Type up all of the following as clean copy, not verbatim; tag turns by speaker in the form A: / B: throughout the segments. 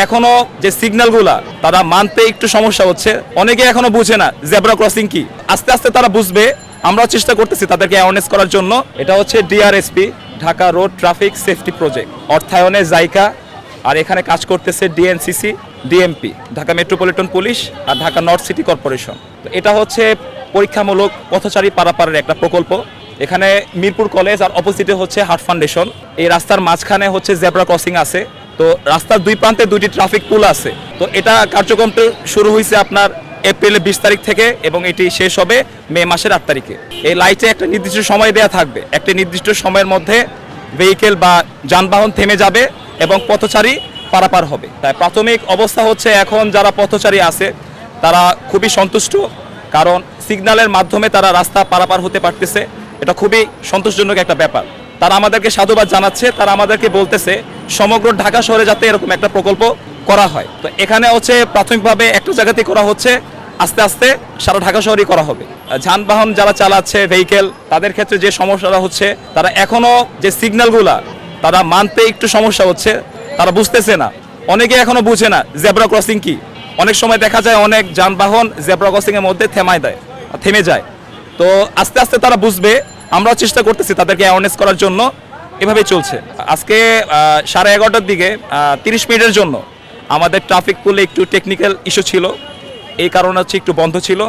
A: এখনো যে সিগন্যালগুলা তারা মানতে একটু সমস্যা হচ্ছে, অনেকে এখনো বুঝে না জেব্রা ক্রসিং কি। আস্তে আস্তে তারা বুঝবে, আমরাও চেষ্টা করতেছি তাদেরকে অ্যাওয়ারনেস করার জন্য। এটা হচ্ছে DRSP, Dhaka Road Traffic Safety Project, অর্থায়নে জাইকা, আর এখানে কাজ করতেছে DNCC, DMP, Dhaka Metropolitan Police, আর ঢাকা নর্থ সিটি কর্পোরেশন। তো এটা হচ্ছে পরীক্ষামূলক পথচারী পারাপারের একটা প্রকল্প। এখানে মিরপুর কলেজ আর অপোজিটে হচ্ছে হার্ট ফাউন্ডেশন। এই রাস্তার মাঝখানে হচ্ছে জেব্রা ক্রসিং আছে। তো রাস্তার দুই প্রান্তে দুইটি ট্রাফিক পুল আছে। তো এটা কার্যক্রমটা শুরু হয়েছে আপনার এপ্রিলের 20 তারিখ থেকে এবং এটি শেষ হবে মে মাসের 8 তারিখে। এই লাইটে একটা নির্দিষ্ট সময় দেওয়া থাকবে, একটা নির্দিষ্ট সময়ের মধ্যে ভেহিকেল বা যানবাহন থেমে যাবে এবং পথচারী পারাপার হবে। তাই প্রাথমিক অবস্থা হচ্ছে এখন যারা পথচারী আছে তারা খুবই সন্তুষ্ট, কারণ সিগন্যালের মাধ্যমে তারা রাস্তা পারাপার হতে পারতেছে। এটা খুবই সন্তোষজনক একটা ব্যাপার। তারা আমাদেরকে সাধুবাদ জানাচ্ছে, তারা আমাদেরকে বলতেছে সমগ্র ঢাকা শহরে যাতে এরকম একটা প্রকল্প করা হয়। তো এখানে হচ্ছে প্রাথমিকভাবে একটা জায়গাতেই করা হচ্ছে, আস্তে আস্তে সারা ঢাকা শহরেই করা হবে। যানবাহন যারা চালাচ্ছে ভেহিকেল, তাদের ক্ষেত্রে যে সমস্যাটা হচ্ছে, তারা এখনো যে সিগন্যালগুলা তারা মানতে একটু সমস্যা হচ্ছে, তারা বুঝতেছে না, অনেকে এখনো বুঝে না জেব্রা ক্রসিং কি। অনেক সময় দেখা যায় অনেক যানবাহন জেব্রা ক্রসিং এর মধ্যে থেমে যায়। তো আস্তে আস্তে তারা বুঝবে, আমরাও চেষ্টা করতেছি তাদেরকে অ্যাওয়ারনেস করার জন্য। এভাবেই চলছে। আজকে 11:30টার দিকে 30 মিনিটের জন্য আমাদের ট্রাফিক পুলে একটু টেকনিক্যাল ইস্যু ছিল, এই কারণে হচ্ছে একটু বন্ধ ছিল।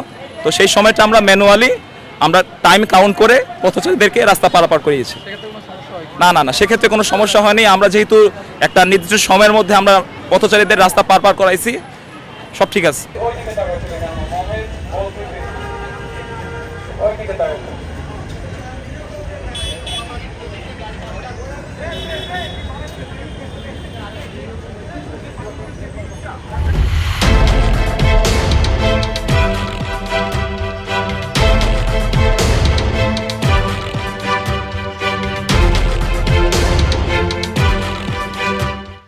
A: তো সেই সময়টা আমরা ম্যানুয়ালি আমরা টাইম কাউন্ট করে পথচারীদেরকে রাস্তা পারাপার করিয়েছি। না, সেক্ষেত্রে কোনো সমস্যা হয়নি। আমরা যেহেতু একটা নির্দিষ্ট সময়ের মধ্যে আমরা পথচারীদের রাস্তা পারাপার করাইছি, সব ঠিক আছে।